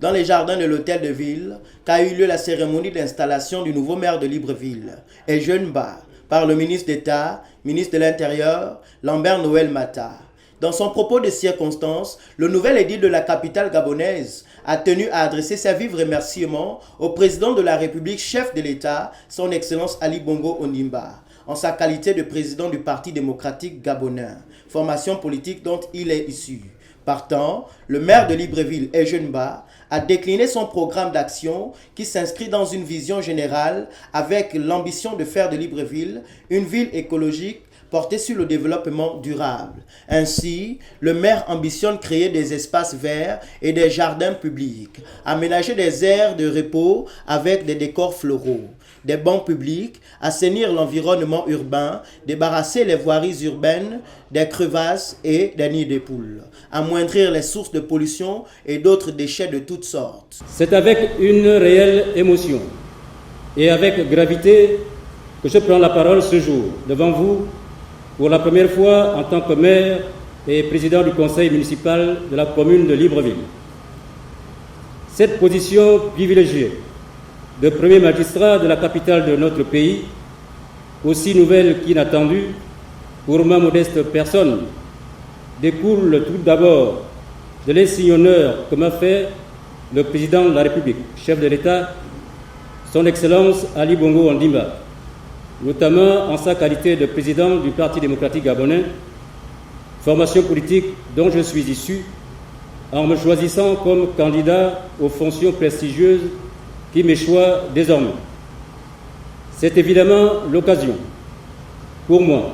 dans les jardins de l'hôtel de ville qu'a eu lieu la cérémonie d'installation du nouveau maire de Libreville, Ejeune-Ba, par le ministre d'État, ministre de l'Intérieur, Lambert Noël Mata. Dans son propos de circonstance, le nouvel édile de la capitale gabonaise a tenu à adresser ses vifs remerciements au président de la République, chef de l'État, son Excellence Ali Bongo Ondimba, en sa qualité de président du Parti démocratique gabonais, formation politique dont il est issu. Partant, le maire de Libreville, Ejeune-Ba, a décliné son programme d'action qui s'inscrit dans une vision générale avec l'ambition de faire de Libreville une ville écologique portée sur le développement durable. Ainsi, le maire ambitionne créer des espaces verts et des jardins publics, aménager des aires de repos avec des décors floraux, des bancs publics, assainir l'environnement urbain, débarrasser les voiries urbaines des crevasses et des nids de poules, amoindrir les sources de pollution et d'autres déchets de toutes sortes. C'est avec une réelle émotion et avec gravité que je prends la parole ce jour devant vous pour la première fois en tant que maire et président du conseil municipal de la commune de Libreville. Cette position privilégiée de premier magistrat de la capitale de notre pays, aussi nouvelle qu'inattendue pour ma modeste personne, découle tout d'abord de l'insigne honneur que m'a fait le président de la République, chef de l'État, son Excellence Ali Bongo Ondimba, notamment en sa qualité de président du Parti démocratique gabonais, formation politique dont je suis issu, en me choisissant comme candidat aux fonctions prestigieuses qui m'échoient désormais. C'est évidemment l'occasion, pour moi,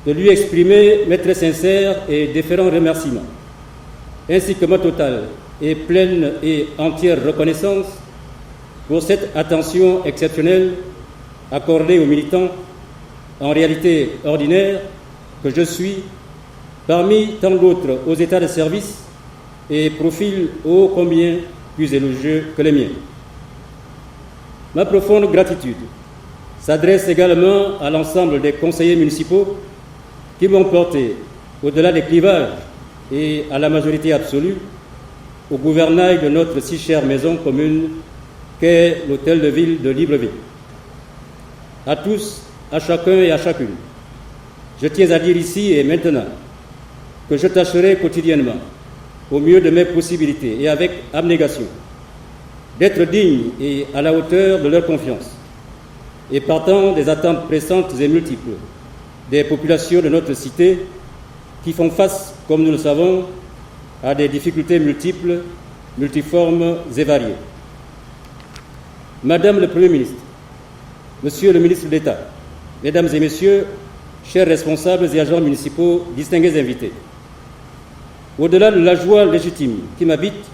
de lui exprimer mes très sincères et déférents remerciements, ainsi que ma totale et pleine et entière reconnaissance pour cette attention exceptionnelle accordée aux militants, en réalité ordinaire, que je suis, parmi tant d'autres aux états de service et profils ô combien plus élogieux que les miens. Ma profonde gratitude s'adresse également à l'ensemble des conseillers municipaux qui m'ont porté au-delà des clivages et à la majorité absolue au gouvernail de notre si chère maison commune qu'est l'hôtel de ville de Libreville. À tous, à chacun et à chacune, je tiens à dire ici et maintenant que je tâcherai quotidiennement, au mieux de mes possibilités et avec abnégation, d'être digne et à la hauteur de leur confiance, et partant des attentes pressantes et multiples des populations de notre cité qui font face, comme nous le savons, à des difficultés multiples, multiformes et variées. Madame le Premier ministre, Monsieur le ministre d'État, Mesdames et Messieurs, chers responsables et agents municipaux, distingués invités, au-delà de la joie légitime qui m'habite,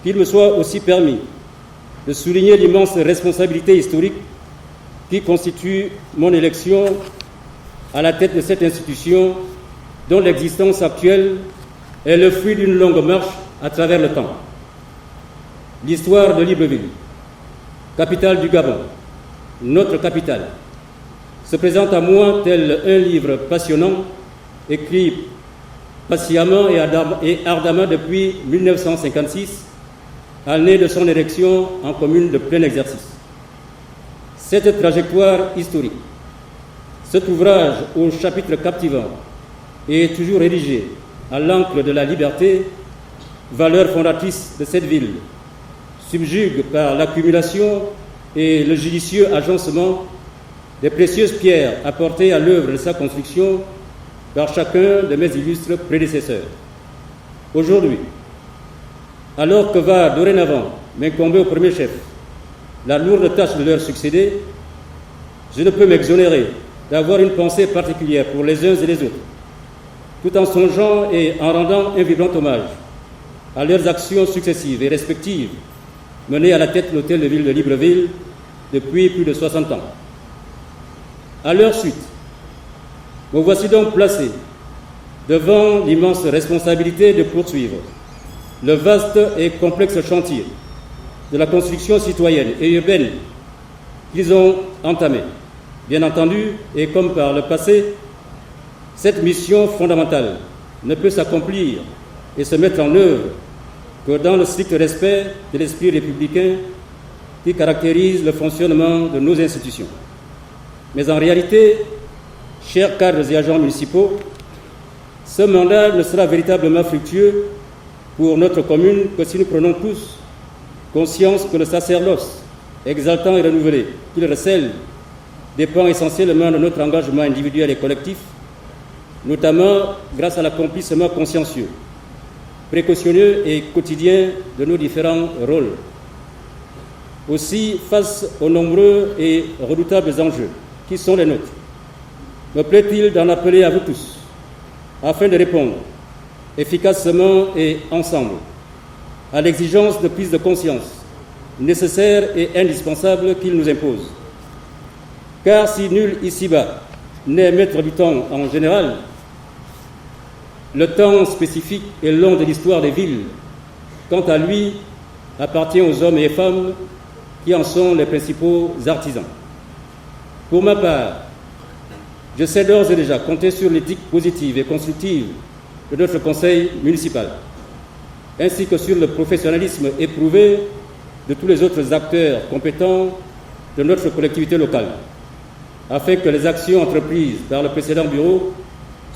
qu'il me soit aussi permis de souligner l'immense responsabilité historique qui constitue mon élection à la tête de cette institution dont l'existence actuelle est le fruit d'une longue marche à travers le temps. L'histoire de Libreville, capitale du Gabon, notre capitale, se présente à moi tel un livre passionnant, écrit patiemment et ardemment depuis 1956, année de son élection en commune de plein exercice. Cette trajectoire historique, cet ouvrage au chapitre captivant est toujours rédigé à l'encre de la liberté, valeur fondatrice de cette ville, subjugue par l'accumulation et le judicieux agencement des précieuses pierres apportées à l'œuvre de sa construction par chacun de mes illustres prédécesseurs. Aujourd'hui, alors que va dorénavant m'incomber au premier chef la lourde tâche de leur succéder, je ne peux m'exonérer d'avoir une pensée particulière pour les uns et les autres, tout en songeant et en rendant un vibrant hommage à leurs actions successives et respectives menées à la tête de l'hôtel de ville de Libreville depuis plus de 60 ans. À leur suite, me voici donc placé devant l'immense responsabilité de poursuivre le vaste et complexe chantier de la construction citoyenne et urbaine qu'ils ont entamé. Bien entendu, et comme par le passé, cette mission fondamentale ne peut s'accomplir et se mettre en œuvre que dans le strict respect de l'esprit républicain qui caractérise le fonctionnement de nos institutions. Mais en réalité, chers cadres et agents municipaux, ce mandat ne sera véritablement fructueux pour notre commune que si nous prenons tous conscience que le sacerdoce exaltant et renouvelé qu'il recèle dépend essentiellement de notre engagement individuel et collectif, notamment grâce à l'accomplissement consciencieux, précautionneux et quotidien de nos différents rôles. Aussi, face aux nombreux et redoutables enjeux qui sont les nôtres, me plaît-il d'en appeler à vous tous, afin de répondre efficacement et ensemble à l'exigence de prise de conscience nécessaire et indispensable qu'il nous impose. Car si nul ici-bas n'est maître du temps en général, le temps spécifique et long de l'histoire des villes, quant à lui, appartient aux hommes et femmes qui en sont les principaux artisans. Pour ma part, je sais d'ores et déjà compter sur l'éthique positive et constructive de notre conseil municipal, ainsi que sur le professionnalisme éprouvé de tous les autres acteurs compétents de notre collectivité locale, afin que les actions entreprises par le précédent bureau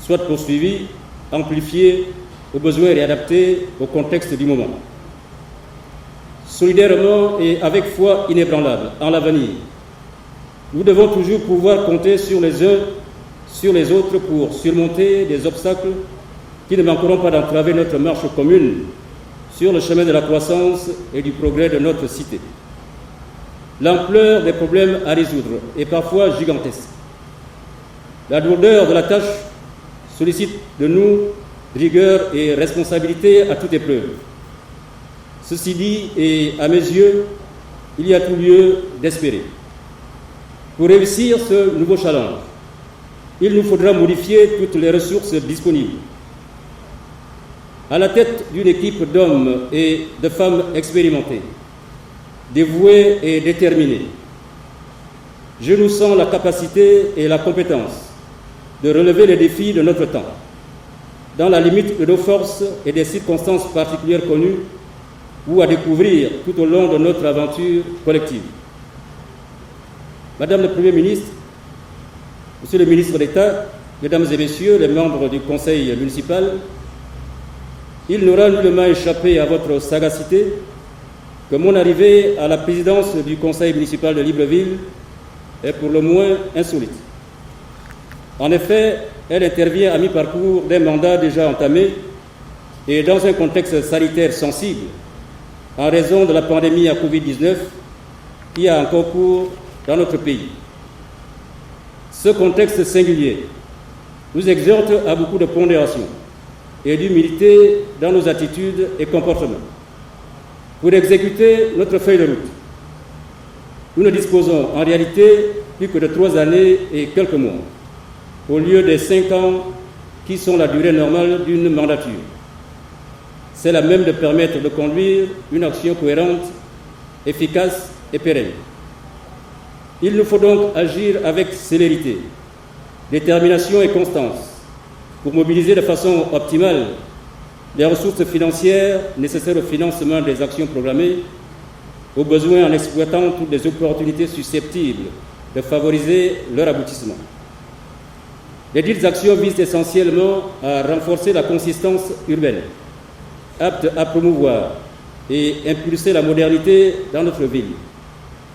soient poursuivies, amplifiées, aux besoins et réadaptées au contexte du moment. Solidairement et avec foi inébranlable en l'avenir, nous devons toujours pouvoir compter sur les uns, sur les autres pour surmonter des obstacles qui ne manqueront pas d'entraver notre marche commune sur le chemin de la croissance et du progrès de notre cité. L'ampleur des problèmes à résoudre est parfois gigantesque. La lourdeur de la tâche sollicite de nous rigueur et responsabilité à toute épreuve. Ceci dit, et à mes yeux, il y a tout lieu d'espérer. Pour réussir ce nouveau challenge, il nous faudra modifier toutes les ressources disponibles. À la tête d'une équipe d'hommes et de femmes expérimentés, dévoués et déterminés, je nous sens la capacité et la compétence de relever les défis de notre temps, dans la limite de nos forces et des circonstances particulières connues ou à découvrir tout au long de notre aventure collective. Madame le Premier ministre, Monsieur le ministre d'État, Mesdames et Messieurs les membres du Conseil municipal, il n'aura nullement échappé à votre sagacité que mon arrivée à la présidence du Conseil municipal de Libreville est pour le moins insolite. En effet, elle intervient à mi-parcours d'un mandat déjà entamé et dans un contexte sanitaire sensible en raison de la pandémie à Covid-19 qui a encore cours dans notre pays. Ce contexte singulier nous exhorte à beaucoup de pondération et d'humilité dans nos attitudes et comportements. Pour exécuter notre feuille de route, nous ne disposons en réalité plus que de 3 années et quelques mois, au lieu des 5 ans qui sont la durée normale d'une mandature. C'est la même de permettre de conduire une action cohérente, efficace et pérenne. Il nous faut donc agir avec célérité, détermination et constance pour mobiliser de façon optimale les ressources financières nécessaires au financement des actions programmées, au besoin en exploitant toutes les opportunités susceptibles de favoriser leur aboutissement. Les dites actions visent essentiellement à renforcer la consistance urbaine, apte à promouvoir et impulser la modernité dans notre ville,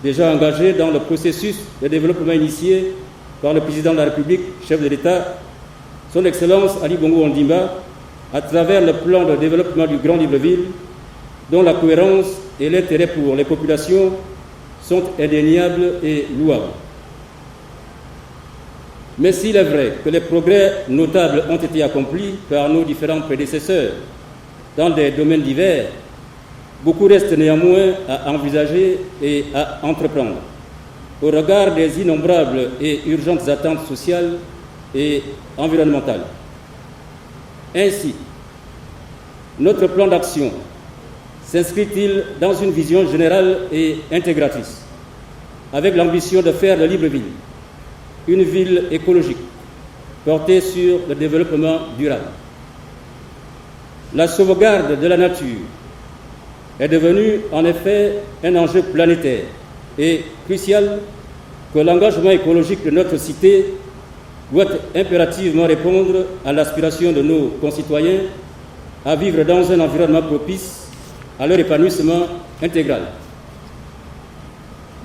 déjà engagée dans le processus de développement initié par le président de la République, chef de l'État, son Excellence Ali Bongo Ondimba, à travers le plan de développement du Grand Libreville, dont la cohérence et l'intérêt pour les populations sont indéniables et louables. Mais s'il est vrai que les progrès notables ont été accomplis par nos différents prédécesseurs dans des domaines divers, beaucoup reste néanmoins à envisager et à entreprendre, au regard des innombrables et urgentes attentes sociales et environnementales. Ainsi, notre plan d'action s'inscrit-il dans une vision générale et intégratrice, avec l'ambition de faire de Libreville une ville écologique portée sur le développement durable. La sauvegarde de la nature est devenu en effet un enjeu planétaire et crucial que l'engagement écologique de notre cité doit impérativement répondre à l'aspiration de nos concitoyens à vivre dans un environnement propice à leur épanouissement intégral.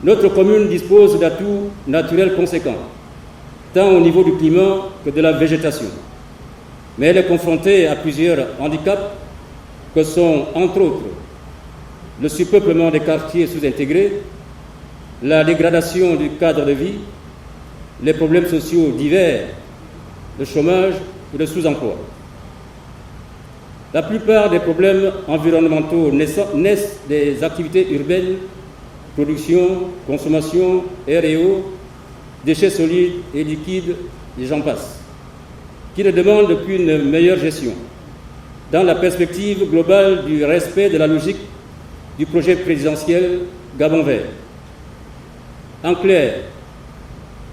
Notre commune dispose d'atouts naturels conséquents, tant au niveau du climat que de la végétation. Mais elle est confrontée à plusieurs handicaps que sont, entre autres, le surpeuplement des quartiers sous-intégrés, la dégradation du cadre de vie, les problèmes sociaux divers, le chômage et le sous-emploi. La plupart des problèmes environnementaux naissent des activités urbaines, production, consommation, air et eau, déchets solides et liquides, et j'en passe, qui ne demandent qu'une meilleure gestion, dans la perspective globale du respect de la logique du projet présidentiel Gabon Vert. En clair,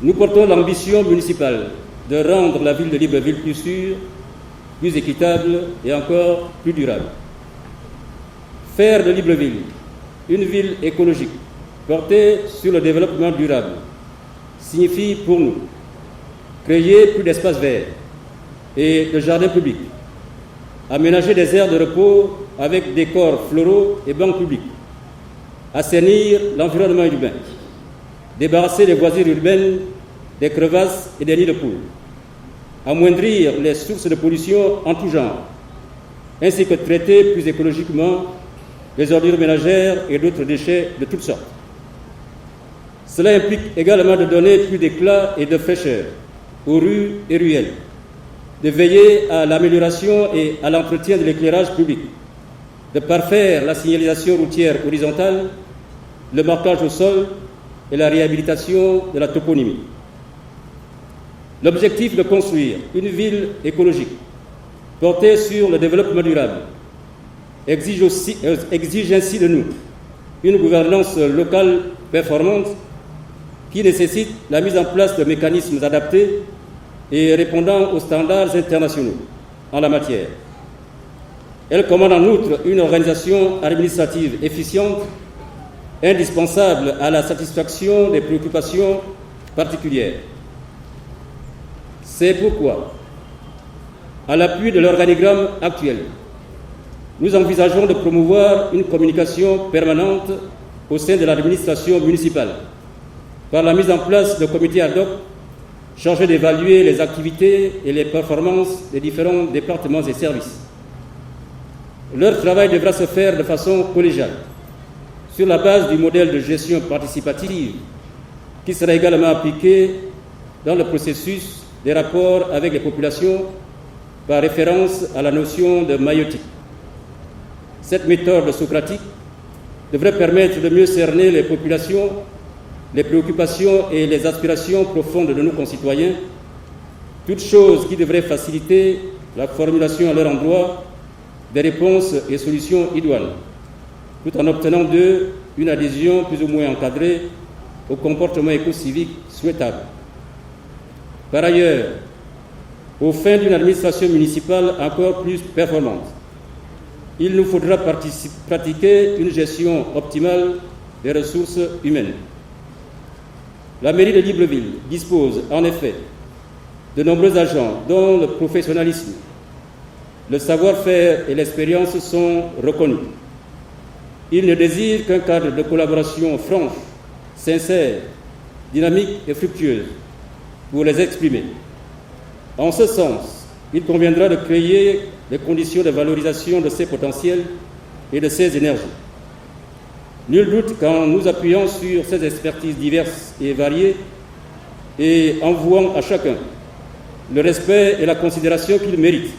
nous portons l'ambition municipale de rendre la ville de Libreville plus sûre, plus équitable et encore plus durable. Faire de Libreville une ville écologique portée sur le développement durable signifie pour nous créer plus d'espaces verts et de jardins publics, aménager des aires de repos avec décors floraux et bancs publics, assainir l'environnement urbain, débarrasser les voisines urbaines des crevasses et des nids de poules, amoindrir les sources de pollution en tout genre, ainsi que traiter plus écologiquement les ordures ménagères et d'autres déchets de toutes sortes. Cela implique également de donner plus d'éclat et de fraîcheur aux rues et ruelles, de veiller à l'amélioration et à l'entretien de l'éclairage public, de parfaire la signalisation routière horizontale, le marquage au sol et la réhabilitation de la toponymie. L'objectif de construire une ville écologique portée sur le développement durable exige ainsi de nous une gouvernance locale performante qui nécessite la mise en place de mécanismes adaptés et répondant aux standards internationaux en la matière. Elle commande en outre une organisation administrative efficiente, indispensable à la satisfaction des préoccupations particulières. C'est pourquoi, à l'appui de l'organigramme actuel, nous envisageons de promouvoir une communication permanente au sein de l'administration municipale, par la mise en place de comités ad hoc chargés d'évaluer les activités et les performances des différents départements et services. Leur travail devra se faire de façon collégiale, sur la base du modèle de gestion participative qui sera également appliqué dans le processus des rapports avec les populations par référence à la notion de maïeutique. Cette méthode socratique devrait permettre de mieux cerner les populations, les préoccupations et les aspirations profondes de nos concitoyens, toutes choses qui devraient faciliter la formulation à leur endroit des réponses et solutions idoines, tout en obtenant d'eux une adhésion plus ou moins encadrée au comportement éco-civique souhaitable. Par ailleurs, au fin d'une administration municipale encore plus performante, il nous faudra pratiquer une gestion optimale des ressources humaines. La mairie de Libreville dispose en effet de nombreux agents dont le professionnalisme, le savoir-faire et l'expérience sont reconnus. Ils ne désirent qu'un cadre de collaboration franche, sincère, dynamique et fructueuse pour les exprimer. En ce sens, il conviendra de créer les conditions de valorisation de ces potentiels et de ces énergies. Nul doute qu'en nous appuyant sur ces expertises diverses et variées et en vouant à chacun le respect et la considération qu'il mérite,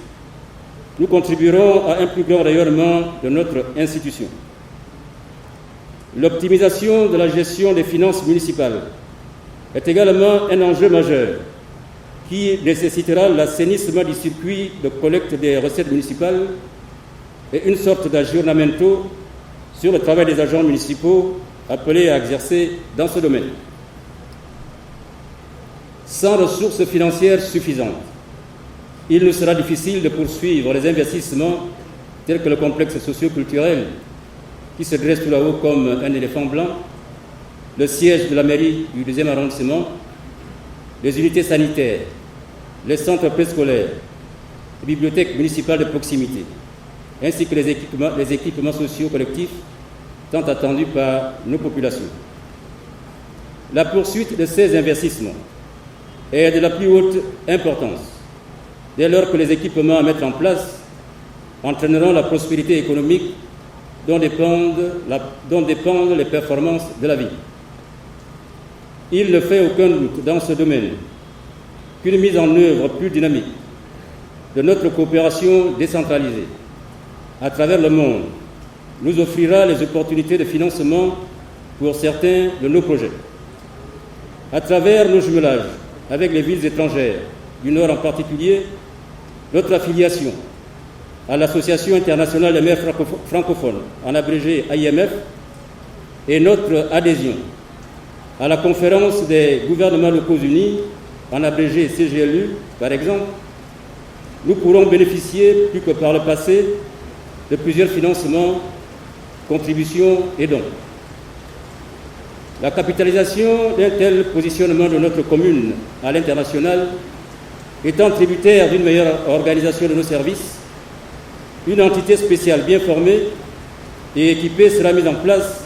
nous contribuerons à un plus grand rayonnement de notre institution. L'optimisation de la gestion des finances municipales est également un enjeu majeur qui nécessitera l'assainissement du circuit de collecte des recettes municipales et une sorte d'aggiornamento sur le travail des agents municipaux appelés à exercer dans ce domaine. Sans ressources financières suffisantes, il nous sera difficile de poursuivre les investissements tels que le complexe socio-culturel, qui se dresse tout là-haut comme un éléphant blanc, le siège de la mairie du 2e arrondissement, les unités sanitaires, les centres préscolaires, les bibliothèques municipales de proximité, ainsi que les équipements sociaux collectifs tant attendus par nos populations. La poursuite de ces investissements est de la plus haute importance, dès lors que les équipements à mettre en place entraîneront la prospérité économique dont dépendent les performances de la ville. Il ne fait aucun doute dans ce domaine qu'une mise en œuvre plus dynamique de notre coopération décentralisée à travers le monde nous offrira les opportunités de financement pour certains de nos projets. À travers nos jumelages avec les villes étrangères, du Nord en particulier, notre affiliation à l'Association internationale des maires francophones, en abrégé AIMF, et notre adhésion à la conférence des gouvernements locaux unis, en abrégé CGLU, par exemple, nous pourrons bénéficier, plus que par le passé, de plusieurs financements, contributions et dons. La capitalisation d'un tel positionnement de notre commune à l'international étant tributaire d'une meilleure organisation de nos services, une entité spéciale bien formée et équipée sera mise en place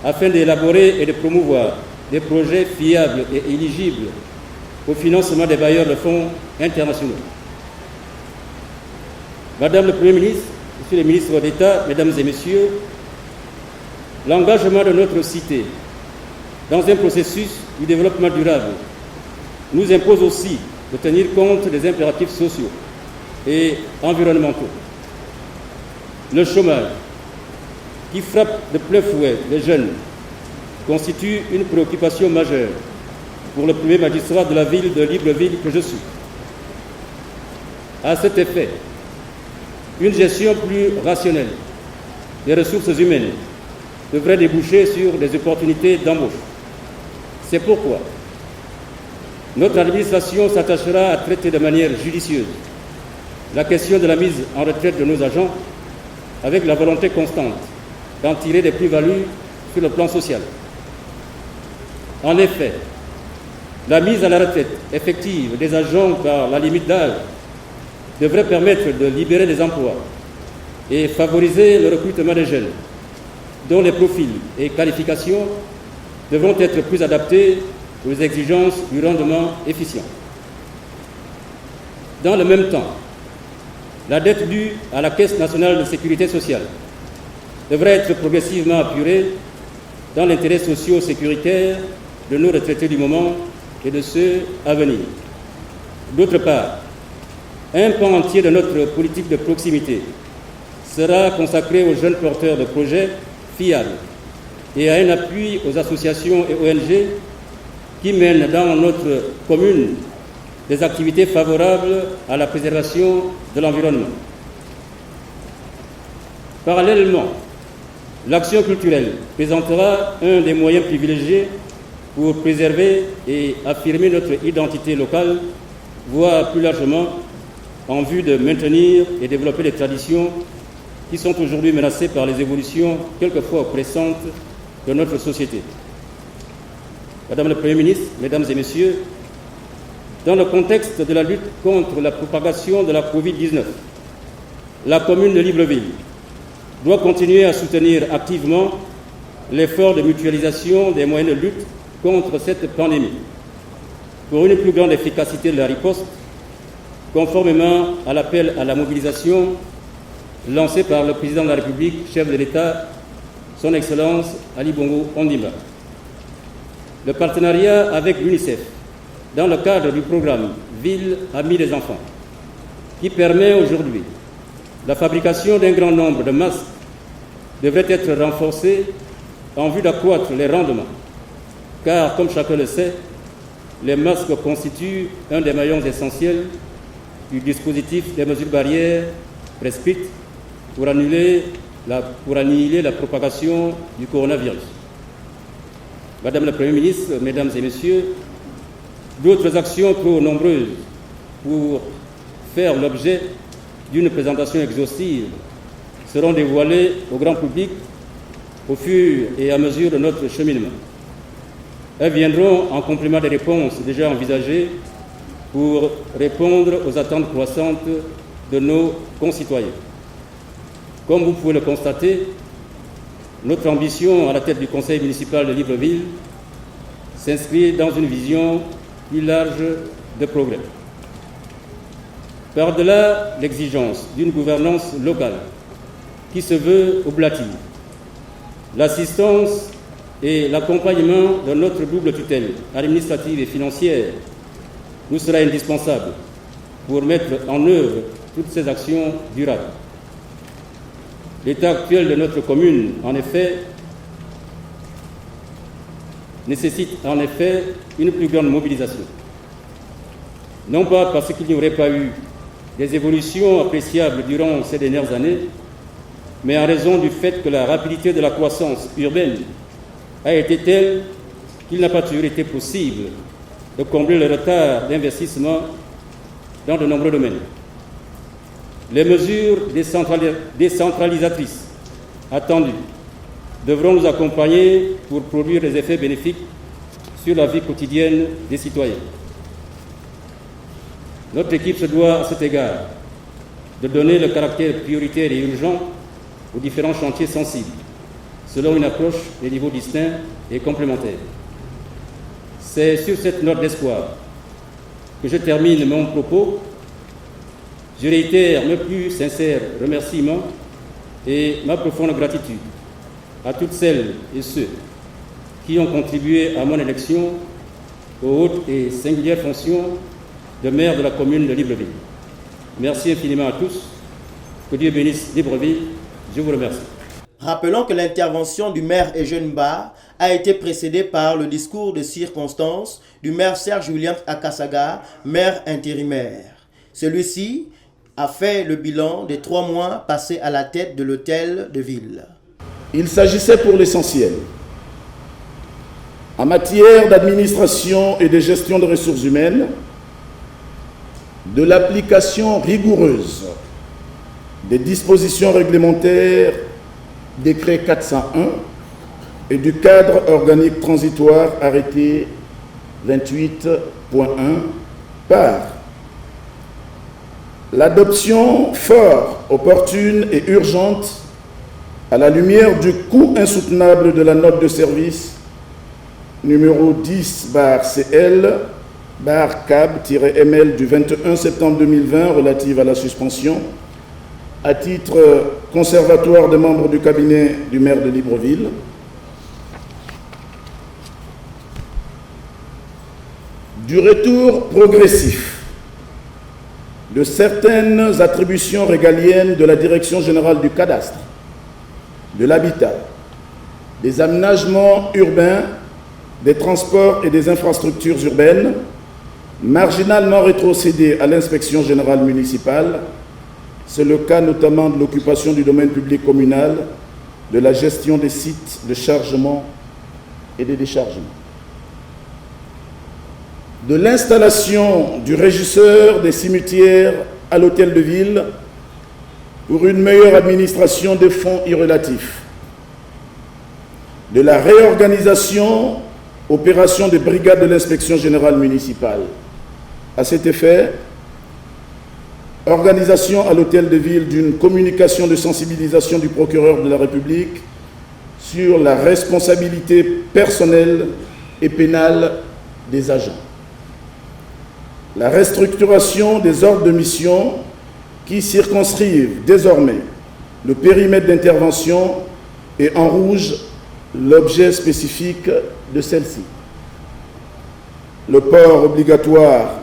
afin d'élaborer et de promouvoir des projets fiables et éligibles au financement des bailleurs de fonds internationaux. Madame le Premier ministre, Monsieur le ministre d'État, Mesdames et Messieurs, l'engagement de notre cité dans un processus du développement durable nous impose aussi de tenir compte des impératifs sociaux et environnementaux. Le chômage, qui frappe de plein fouet les jeunes, constitue une préoccupation majeure pour le premier magistrat de la ville de Libreville que je suis. À cet effet, une gestion plus rationnelle des ressources humaines devrait déboucher sur des opportunités d'embauche. C'est pourquoi notre administration s'attachera à traiter de manière judicieuse la question de la mise en retraite de nos agents avec la volonté constante d'en tirer des plus-values sur le plan social. En effet, la mise à la retraite effective des agents par la limite d'âge devrait permettre de libérer des emplois et favoriser le recrutement des jeunes, dont les profils et qualifications devront être plus adaptés aux exigences du rendement efficient. Dans le même temps, la dette due à la Caisse nationale de sécurité sociale devrait être progressivement apurée dans l'intérêt socio-sécuritaire de nos retraités du moment et de ceux à venir. D'autre part, un pan entier de notre politique de proximité sera consacré aux jeunes porteurs de projets fiables et à un appui aux associations et ONG qui mènent dans notre commune des activités favorables à la préservation de l'environnement. Parallèlement, l'action culturelle présentera un des moyens privilégiés pour préserver et affirmer notre identité locale, voire plus largement en vue de maintenir et développer les traditions qui sont aujourd'hui menacées par les évolutions quelquefois oppressantes de notre société. Madame le Premier ministre, Mesdames et Messieurs, dans le contexte de la lutte contre la propagation de la Covid-19, la commune de Libreville doit continuer à soutenir activement l'effort de mutualisation des moyens de lutte contre cette pandémie pour une plus grande efficacité de la riposte, conformément à l'appel à la mobilisation lancé par le président de la République, chef de l'État, son Excellence Ali Bongo Ondimba. Le partenariat avec l'UNICEF, dans le cadre du programme Ville Amis des enfants, qui permet aujourd'hui la fabrication d'un grand nombre de masques, devrait être renforcé en vue d'accroître les rendements, car, comme chacun le sait, les masques constituent un des maillons essentiels du dispositif des mesures barrières prescrites pour annihiler la propagation du coronavirus. Madame la Première ministre, Mesdames et Messieurs, d'autres actions trop nombreuses pour faire l'objet d'une présentation exhaustive seront dévoilées au grand public au fur et à mesure de notre cheminement. Elles viendront en complément des réponses déjà envisagées pour répondre aux attentes croissantes de nos concitoyens. Comme vous pouvez le constater, notre ambition à la tête du conseil municipal de Libreville s'inscrit dans une vision plus large de progrès. Par-delà l'exigence d'une gouvernance locale qui se veut oblative, l'assistance et l'accompagnement de notre double tutelle administrative et financière nous sera indispensable pour mettre en œuvre toutes ces actions durables. L'état actuel de notre commune, nécessite en effet une plus grande mobilisation. Non pas parce qu'il n'y aurait pas eu des évolutions appréciables durant ces dernières années, mais en raison du fait que la rapidité de la croissance urbaine a été telle qu'il n'a pas toujours été possible de combler le retard d'investissement dans de nombreux domaines. Les mesures décentralisatrices attendues devront nous accompagner pour produire des effets bénéfiques sur la vie quotidienne des citoyens. Notre équipe se doit à cet égard de donner le caractère prioritaire et urgent aux différents chantiers sensibles, selon une approche des niveaux distincts et complémentaires. C'est sur cette note d'espoir que je termine mon propos. Je réitère mes plus sincères remerciements et ma profonde gratitude à toutes celles et ceux qui ont contribué à mon élection aux hautes et singulières fonctions de maire de la commune de Libreville. Merci infiniment à tous. Que Dieu bénisse Libreville. Je vous remercie. Rappelons que l'intervention du maire Eugène Ba a été précédée par le discours de circonstance du maire Serge William Akasaga, maire intérimaire. Celui-ci a fait le bilan des 3 mois passés à la tête de l'hôtel de ville. Il s'agissait pour l'essentiel, en matière d'administration et de gestion de ressources humaines, de l'application rigoureuse des dispositions réglementaires décret 401 et du cadre organique transitoire arrêté 28.1 par l'adoption fort, opportune et urgente à la lumière du coût insoutenable de la note de service numéro 10/CL/CAB-ML du 21 septembre 2020 relative à la suspension à titre conservatoire des membres du cabinet du maire de Libreville, du retour progressif de certaines attributions régaliennes de la Direction générale du cadastre, de l'habitat, des aménagements urbains, des transports et des infrastructures urbaines, marginalement rétrocédées à l'inspection générale municipale. C'est le cas notamment de l'occupation du domaine public communal, de la gestion des sites de chargement et des déchargements, de l'installation du régisseur des cimetières à l'hôtel de ville pour une meilleure administration des fonds irrelatifs, de la réorganisation, opération des brigades de l'inspection générale municipale. À cet effet, organisation à l'hôtel de ville d'une communication de sensibilisation du procureur de la République sur la responsabilité personnelle et pénale des agents. La restructuration des ordres de mission qui circonscrivent désormais le périmètre d'intervention et en rouge l'objet spécifique de celle-ci. Le port obligatoire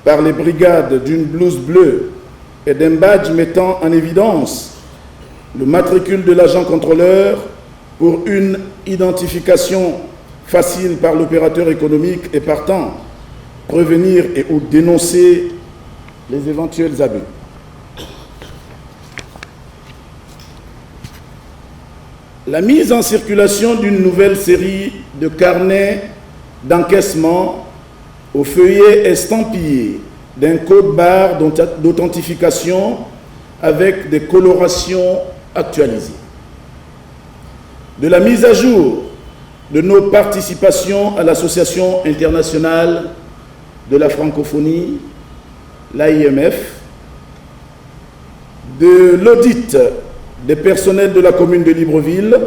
par les brigades d'une blouse bleue et d'un badge mettant en évidence le matricule de l'agent contrôleur pour une identification facile par l'opérateur économique et partant prévenir et ou dénoncer les éventuels abus. La mise en circulation d'une nouvelle série de carnets d'encaissement au feuillet estampillé d'un code barre d'authentification avec des colorations actualisées. de la mise à jour de nos participations à l'Association internationale de la francophonie, l'AIMF, de l'audit des personnels de la commune de Libreville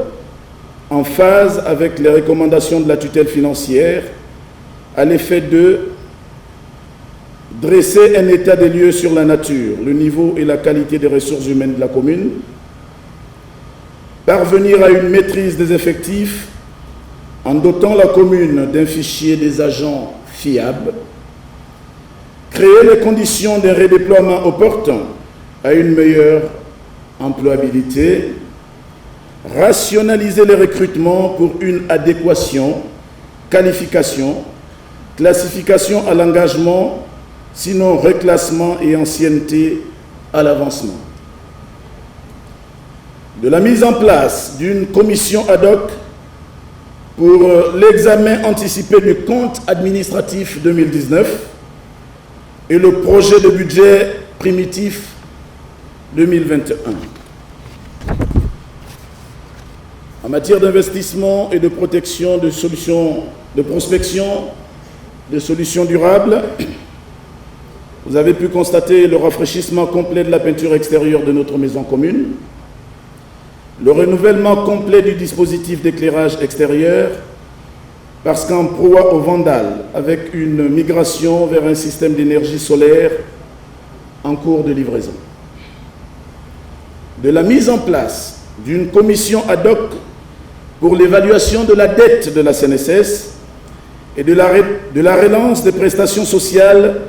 en phase avec les recommandations de la tutelle financière à l'effet de dresser un état des lieux sur la nature, le niveau et la qualité des ressources humaines de la commune, parvenir à une maîtrise des effectifs en dotant la commune d'un fichier des agents fiable, créer les conditions d'un redéploiement opportun à une meilleure employabilité, rationaliser les recrutements pour une adéquation, qualification, classification à l'engagement, sinon reclassement et ancienneté à l'avancement. De la mise en place d'une commission ad hoc pour l'examen anticipé du compte administratif 2019 et le projet de budget primitif 2021. En matière d'investissement et de protection de solutions, de prospection, de solutions durables, vous avez pu constater le rafraîchissement complet de la peinture extérieure de notre maison commune, le renouvellement complet du dispositif d'éclairage extérieur, parce qu'en proie au vandale, avec une migration vers un système d'énergie solaire en cours de livraison. De la mise en place d'une commission ad hoc pour l'évaluation de la dette de la CNSS et de la relance des prestations sociales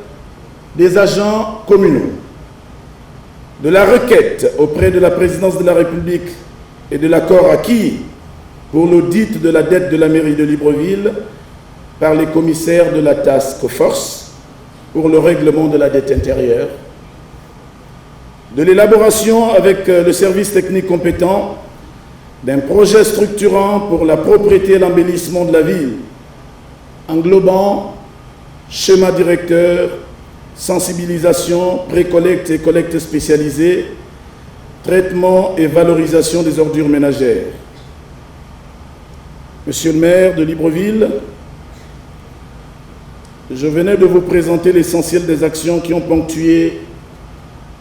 des agents communaux. De la requête auprès de la présidence de la République et de l'accord acquis pour l'audit de la dette de la mairie de Libreville par les commissaires de la Task Force pour le règlement de la dette intérieure. De l'élaboration avec le service technique compétent d'un projet structurant pour la propriété et l'embellissement de la ville, englobant schéma directeur, sensibilisation, pré-collecte et collecte spécialisée, traitement et valorisation des ordures ménagères. Monsieur le maire de Libreville, je venais de vous présenter l'essentiel des actions qui ont ponctué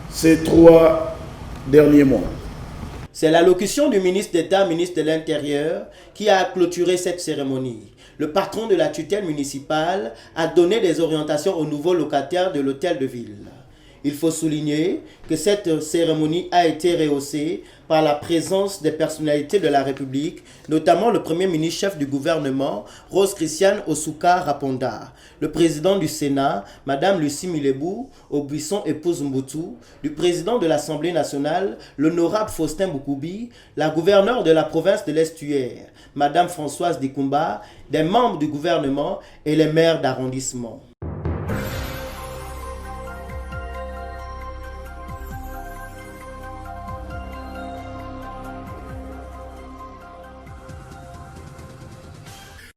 ces 3 derniers mois. C'est l'allocution du ministre d'État, ministre de l'Intérieur, qui a clôturé cette cérémonie. Le patron de la tutelle municipale a donné des orientations aux nouveaux locataires de l'hôtel de ville. Il faut souligner que cette cérémonie a été rehaussée par la présence des personnalités de la République, notamment le Premier ministre chef du gouvernement, Rose Christiane Osuka Raponda, le président du Sénat, Madame Lucie Milebou, Aubuisson épouse Mbutu, du président de l'Assemblée nationale, l'honorable Faustin Boukoubi, la gouverneure de la province de l'Estuaire, Madame Françoise Dikumba, des membres du gouvernement et les maires d'arrondissement.